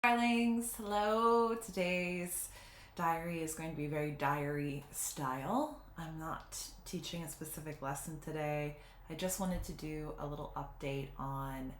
Darlings, hello. Today's diary is going to be very diary style. I'm not teaching a specific lesson today. I just wanted to do a little update on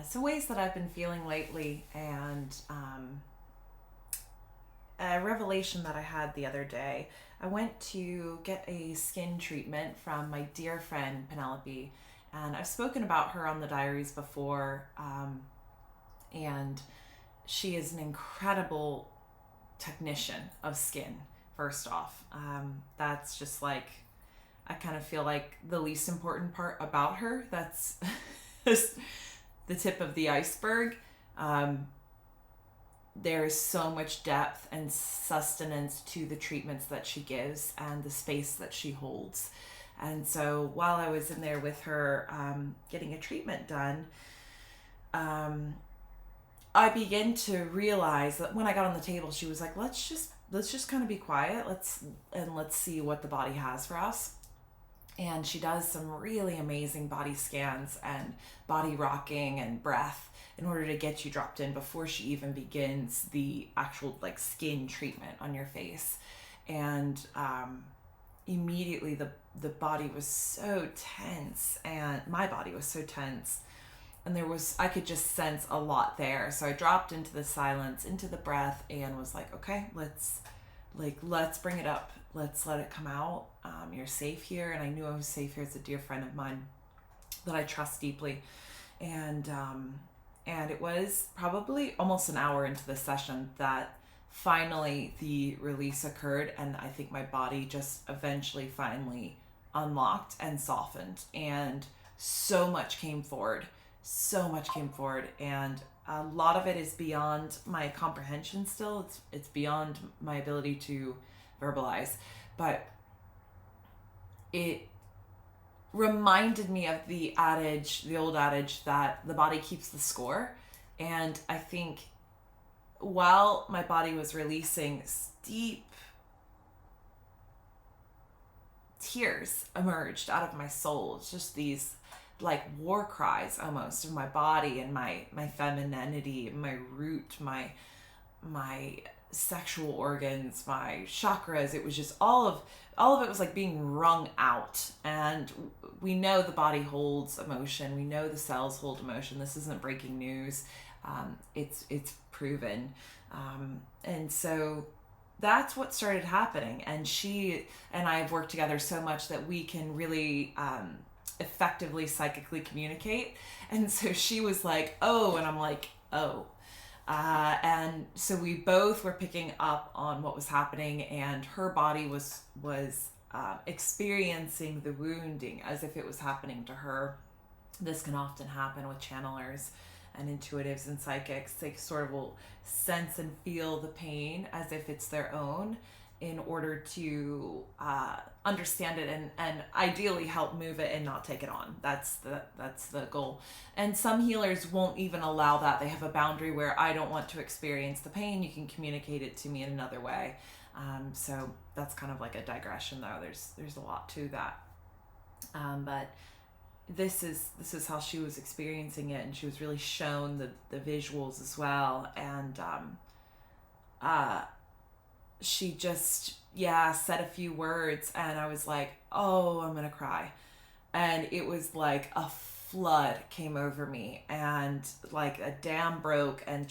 some ways that I've been feeling lately and a revelation that I had the other day. I went to get a skin treatment from my dear friend Penelope, and I've spoken about her on the diaries before, and she is an incredible technician of skin. First off, that's just like, I kind of feel like the least important part about her. That's just the tip of the iceberg. There's so much depth and sustenance to the treatments that she gives and the space that she holds. And so while I was in there with her getting a treatment done, I began to realize that when I got on the table, she was like, let's just kind of be quiet. Let's see what the body has for us. And she does some really amazing body scans and body rocking and breath in order to get you dropped in before she even begins the actual like skin treatment on your face. And immediately the body was so tense, and my body was so tense, and I could just sense a lot there. So I dropped into the silence, into the breath, and was like, okay, let's bring it up. Let's let it come out. You're safe here. And I knew I was safe here. It's a dear friend of mine that I trust deeply. And it was probably almost an hour into the session that finally the release occurred. And I think my body just eventually finally unlocked and softened. And so much came forward. And a lot of it is beyond my comprehension still. It's beyond my ability to verbalize, but it reminded me of the old adage that the body keeps the score. And I think while my body was releasing, steep tears emerged out of my soul. It's just these like war cries almost of my body and my femininity, my root, my sexual organs, my chakras. It was just all of it was like being wrung out. And we know the body holds emotion. We know the cells hold emotion. This isn't breaking news. It's proven. And so that's what started happening. And she and I have worked together so much that we can really effectively psychically communicate. And so she was like, oh, and I'm like, oh. And so we both were picking up on what was happening, and her body was experiencing the wounding as if it was happening to her. This can often happen with channelers and intuitives and psychics. They sort of will sense and feel the pain as if it's their own, in order to understand it and ideally help move it and not take it on. That's the goal. And some healers won't even allow that. They have a boundary where I don't want to experience the pain. You can communicate it to me in another way. So that's kind of like a digression, though. There's a lot to that. But this is how she was experiencing it, and she was really shown the visuals as well. And she just, said a few words, and I was like, oh, I'm gonna cry. And it was like a flood came over me, and like a dam broke, and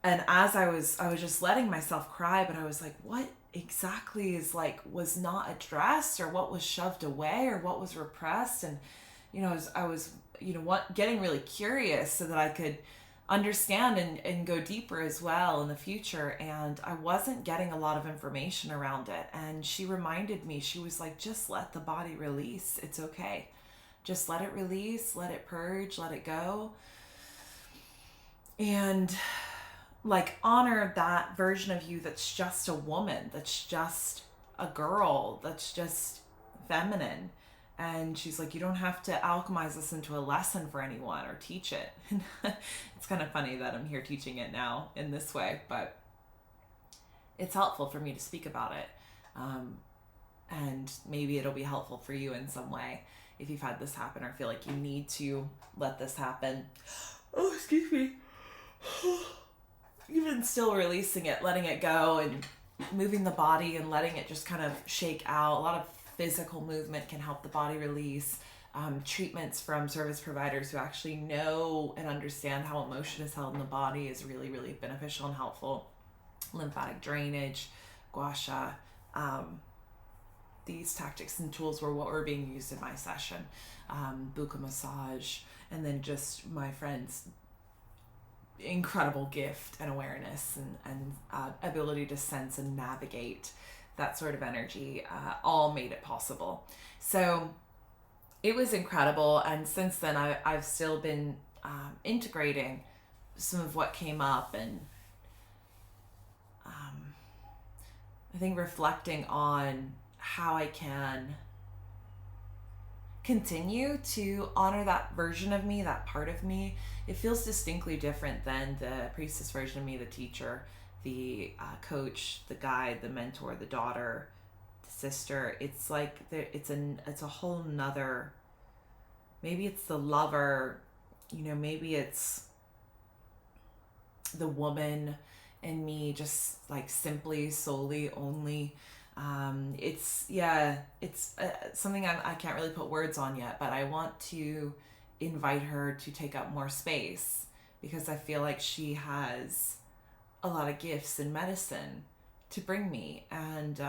as I was just letting myself cry, but I was like, what exactly was not addressed, or what was shoved away, or what was repressed? And I was getting really curious so that I could understand and go deeper as well in the future. And I wasn't getting a lot of information around it. And she reminded me, she was like, just let the body release. It's okay. Just let it release, let it purge, let it go. And like, honor that version of you that's just a woman, that's just a girl, that's just feminine. And she's like, you don't have to alchemize this into a lesson for anyone or teach it. It's kind of funny that I'm here teaching it now in this way, but it's helpful for me to speak about it. And maybe it'll be helpful for you in some way if you've had this happen or feel like you need to let this happen. Oh, excuse me. even still releasing it, letting it go, and moving the body and letting it just kind of shake out. A lot of physical movement can help the body release. Treatments from service providers who actually know and understand how emotion is held in the body is really, really beneficial and helpful. Lymphatic drainage, gua sha. These tactics and tools were what were being used in my session. Buka massage, and then just my friend's incredible gift and awareness and ability to sense and navigate that sort of energy all made it possible. So it was incredible, and since then I've still been integrating some of what came up, and I think reflecting on how I can continue to honor that version of me, that part of me. It feels distinctly different than the priestess version of me, the teacher, the coach, the guide, the mentor, the daughter, the sister. It's like it's a whole nother. Maybe it's the lover, maybe it's the woman in me, just like simply, solely, only. It's something I can't really put words on yet, but I want to invite her to take up more space, because I feel like she has a lot of gifts and medicine to bring me, and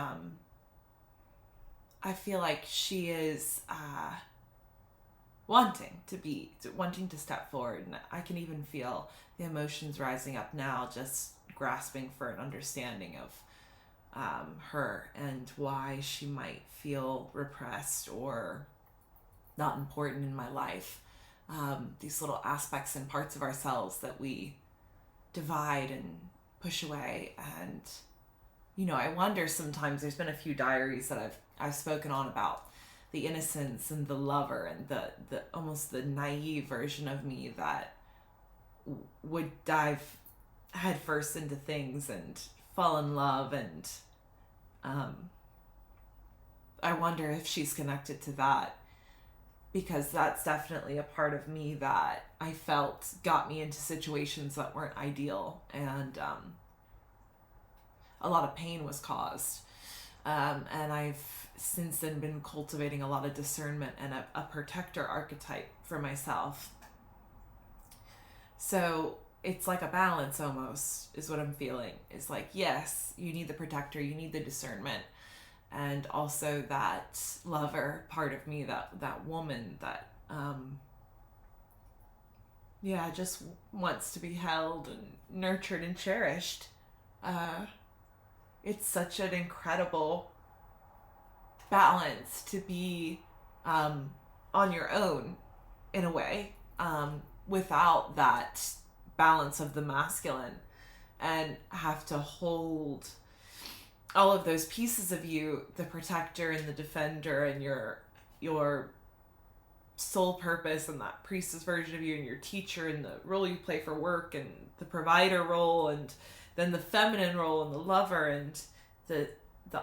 I feel like she is wanting to step forward, and I can even feel the emotions rising up now, just grasping for an understanding of her and why she might feel repressed or not important in my life. These little aspects and parts of ourselves that we divide and push away. And I wonder sometimes, there's been a few diaries that I've spoken on about the innocence and the lover and the almost the naive version of me that would dive headfirst into things and fall in love, and I wonder if she's connected to that, because that's definitely a part of me that I felt got me into situations that weren't ideal, and a lot of pain was caused, and I've since then been cultivating a lot of discernment and a protector archetype for myself. So it's like a balance almost, is what I'm feeling. It's like, yes, you need the protector, you need the discernment, and also that lover part of me, that woman that just wants to be held and nurtured and cherished. It's such an incredible balance to be on your own, in a way, without that balance of the masculine, and have to hold all of those pieces of you, the protector and the defender, and your soul purpose, and that priestess version of you, and your teacher, and the role you play for work, and the provider role, and then the feminine role, and the lover, and the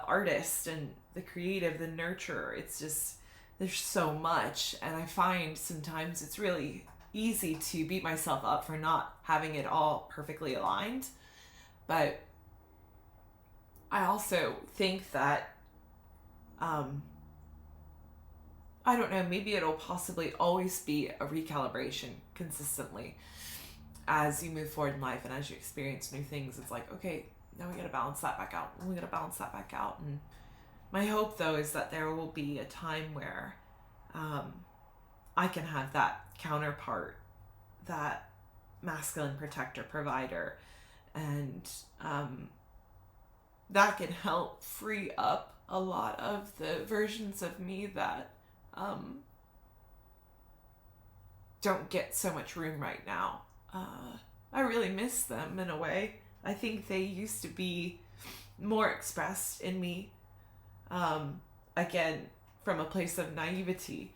artist, and the creative, the nurturer. It's just, there's so much, and I find sometimes it's really easy to beat myself up for not having it all perfectly aligned. But I also think that I don't know, maybe it'll possibly always be a recalibration consistently as you move forward in life, and as you experience new things. It's like, okay, now we gotta balance that back out, and we gotta balance that back out. And my hope, though, is that there will be a time where I can have that counterpart, that masculine protector provider, and that can help free up a lot of the versions of me that don't get so much room right now. I really miss them in a way. I think they used to be more expressed in me, again, from a place of naivety,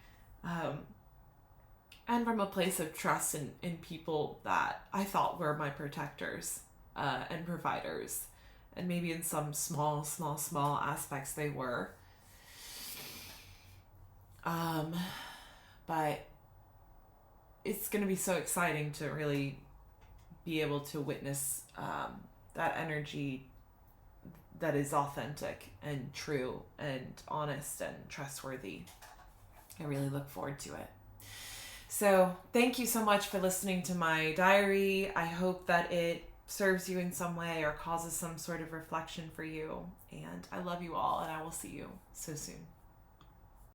and from a place of trust in people that I thought were my protectors and providers. And maybe in some small aspects they were. But it's going to be so exciting to really be able to witness that energy that is authentic and true and honest and trustworthy. I really look forward to it. So thank you so much for listening to my diary. I hope that it serves you in some way or causes some sort of reflection for you. And I love you all, and I will see you so soon.